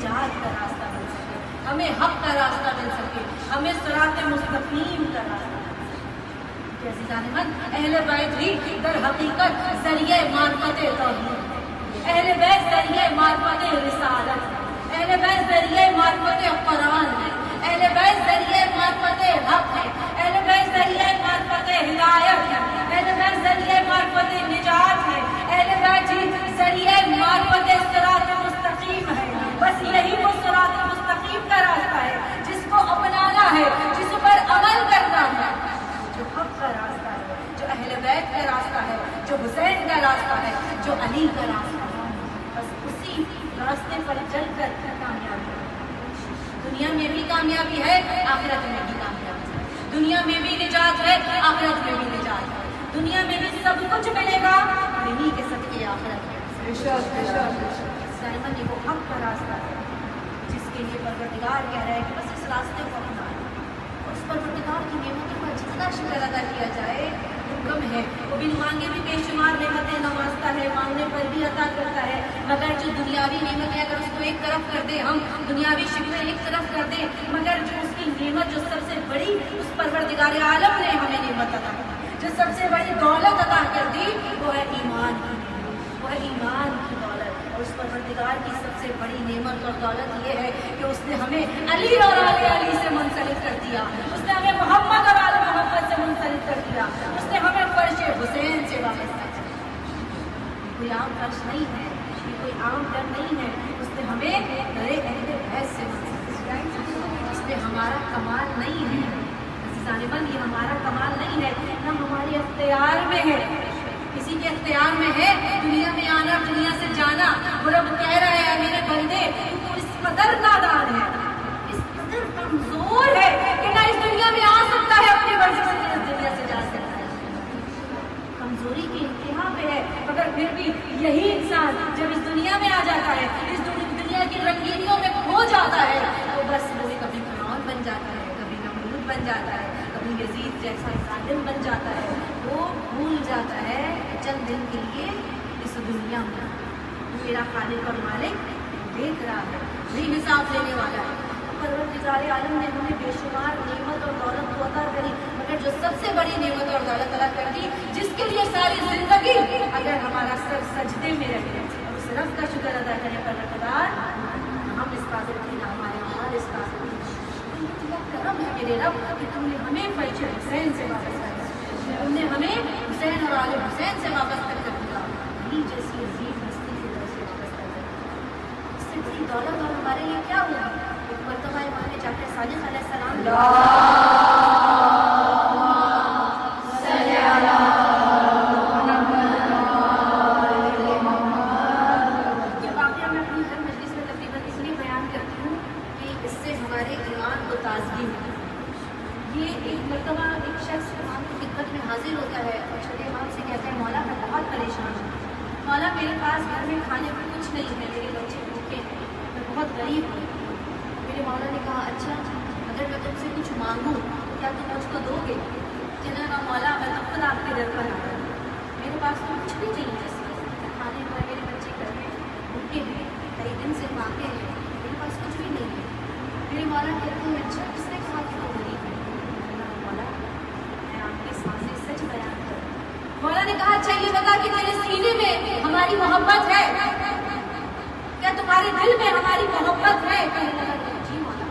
نجات کا راستہ مل سکے، ہمیں حق کا راستہ مل سکے، ہمیں صراط مستقیم کا راستہ مل سکے۔ عزیزان من، اہل بیت ہی در حقیقت ذریعہ معرفت توحید، اہل بیت ذریعہ معرفت رسالت، اہل بیت ذریعہ معرفت قرآن ہے، اہل بیت ذریعہ معرفت حق ہے، اہل بیت ذریعہ معرفت ہدایت ہے، اہل بیت ذریعہ معرفت نجات ہے، اہل بیت ذریعہ معرفت صراط مستقیم ہے۔ بس یہی وہ صراط مستقیم کا راستہ ہے جس کو اپنانا ہے، جس پر عمل کرنا ہے، جو حق کا راستہ ہے، جو اہل بیت کا راستہ ہے، جو حسین کا راستہ ہے، جو علی کا راستہ ہے۔ بس اسی راستے پر چل کر کامیابی ہے، دنیا میں بھی کامیابی ہے، آخرت میں بھی کامیابی ہے، دنیا میں بھی نجات ہے، آخرت میں بھی نجات ہے، دنیا میں بھی سب کچھ ملے گا، نہیں کے صدقے آخرت میں۔ سائمن یہ وہ حق کا راستہ ہے جس کے لیے پروردگار کہہ رہا ہے کہ بس اس راستے کو اپنائیں، اور اس پروردگار کی نعمتوں کا جتنا شکر ادا کیا جائے وہ کم ہے۔ وہ بن مانگے بھی بے شمار نعمتیں نوازتا ہے، مانگنے پر بھی عطا کرتا ہے، مگر جو دنیاوی نعمتیں اگر اس کو ایک طرف کر دیں، ہم دنیاوی شکوے ایک طرف کر دیں، مگر جو اس کی نعمت جو سب سے بڑی اس پروردگار عالم نے ہمیں نعمت عطا کی، جو سب سے بڑی دولت عطا کر دی، وہ ہے ایمان کی، وہ ہے ایمان کی دولت۔ اور اس پروردگار کی سب سے بڑی نعمت اور دولت یہ ہے کہ اس نے ہمیں علی اور آل علی سے منسلک کر دیا، اس نے ہمیں محمد اور آل محمد سے منسلک کر دیا، اس نے ہمیں فرش حسین سے وابستہ کر دیا۔ کوئی عام فرش نہیں ہے، یہ کوئی عام ڈر نہیں ہے، اس نے ہمیں درے اہل بیت سے منسلک کیا۔ اس میں ہمارا کمال نہیں ہے عزیزان من، یہ ہمارا کمال نہیں ہے، نہ ہمارے اختیار میں ہے، کسی کے اختیار میں ہے دنیا میں آنا، دنیا سے جانا۔ وہ رب کہہ رہا ہے میرے بندے تو اس قدر نادان ہے، اس قدر کمزور ہے کہ نہ اس دنیا میں آ سکتا ہے، اپنی مرضی سے اس دنیا سے جا سکتا ہے۔ کمزوری کی انتہا پہ ہے، مگر پھر بھی یہی انسان جب اس دنیا میں آ جاتا ہے، اس دنیا کی رنگینیوں میں کھو جاتا ہے، تو بس وہ کبھی فرعون بن جاتا ہے، کبھی نمرود بن جاتا ہے، کبھی یزید جیسا ظالم بن جاتا ہے۔ وہ بھول جاتا ہے چند دن کے لیے اس دنیا میں میرا خالق اور مالک دیکھ رہا ہے، وہی حساب لینے والا ہے۔ پروردگار عالم نے ہمیں بے شمار نعمت اور دولت کو عطا کری، مگر جو سب سے بڑی نعمت اور دولت عطا کر دی، جس کے لیے ساری زندگی اگر ہمارا سر سجدے میں رہے اور اس رب کا شکر ادا کرے پروردگار، ہم اس قابل تھے، نہ ہمارے اعمال اس قابل تھے۔ تمہارا کرم ہے میرے رب کہ تم نے ہمیں فرش حسین سے وابستہ کیا، تم نے ہمیں حسین اور آل حسین سے وابستہ کر دیا، علی جیسی عظیم ہستی سے وابستہ کر دیا۔ اس سے بڑی دولت اور ہمارے لیے کیا ہوا؟ ایک مرتبہ امام جعفر صادق علیہ السلام مولا میرے پاس گھر میں کھانے کو کچھ نہیں ہے، میرے بچے بھوکے ہیں، میں بہت غریب ہوں۔ میرے مولا نے کہا اچھا اگر میں تم سے کچھ مانگوں تو کیا تم مجھ کو دو گے؟ کہنے لگا مولا میں تو خود آپ کے در پر آیا ہوں، میرے پاس تو کچھ بھی چاہیے، کھانے کو میرے بچے گھر میں بھوکے ہیں، کئی دن سے مانگے ہیں، میرے پاس کچھ بھی نہیں ہے۔ میرے مولا کہتے ہیں اچھا کس نے کہا کہ وہ غریب ہے؟ مولا میں آپ کے سامنے سچ بیان کروں۔ مولا نے کہا اچھا یہ بتا کہ تیرے سینے میں ہماری محبت ہے کیا؟ تمہارے دل میں ہماری محبت ہے؟ کہنے لگا جی مولا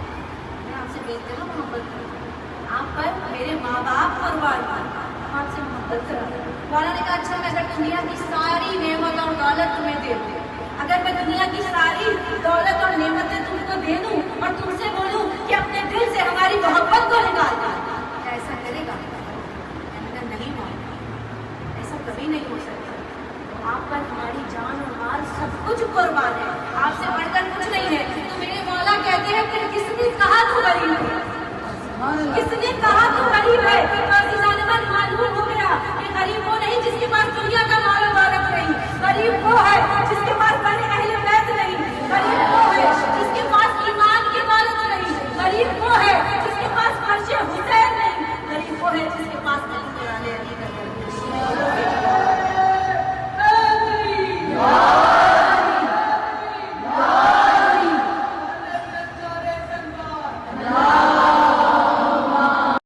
میں آپ سے بے انتہا محبت کروں، آپ پر میرے ماں باپ قربان ہیں، ہم آپ سے محبت کرتے ہیں۔ مولا نے کہا اچھا میں اگر دنیا کی ساری نعمت اور دولت تمہیں دے دوں، اگر میں دنیا کی ساری دولت اور نعمتیں تم کو دے دوں اور تم سے بولوں کہ اپنے دل سے ہماری محبت کو نکال دیں، کیا ایسا کرے گا؟ نہیں مولا ایسا کبھی نہیں ہو سکتا، آپ پر ہماری جان اور مال سب کچھ قربان ہے، آپ سے بڑھ کر کچھ نہیں ہے۔ تو میرے مولا کہتے ہیں پھر کس نے کہا تو غریب ہے؟ کس نے کہا تو غریب ہے؟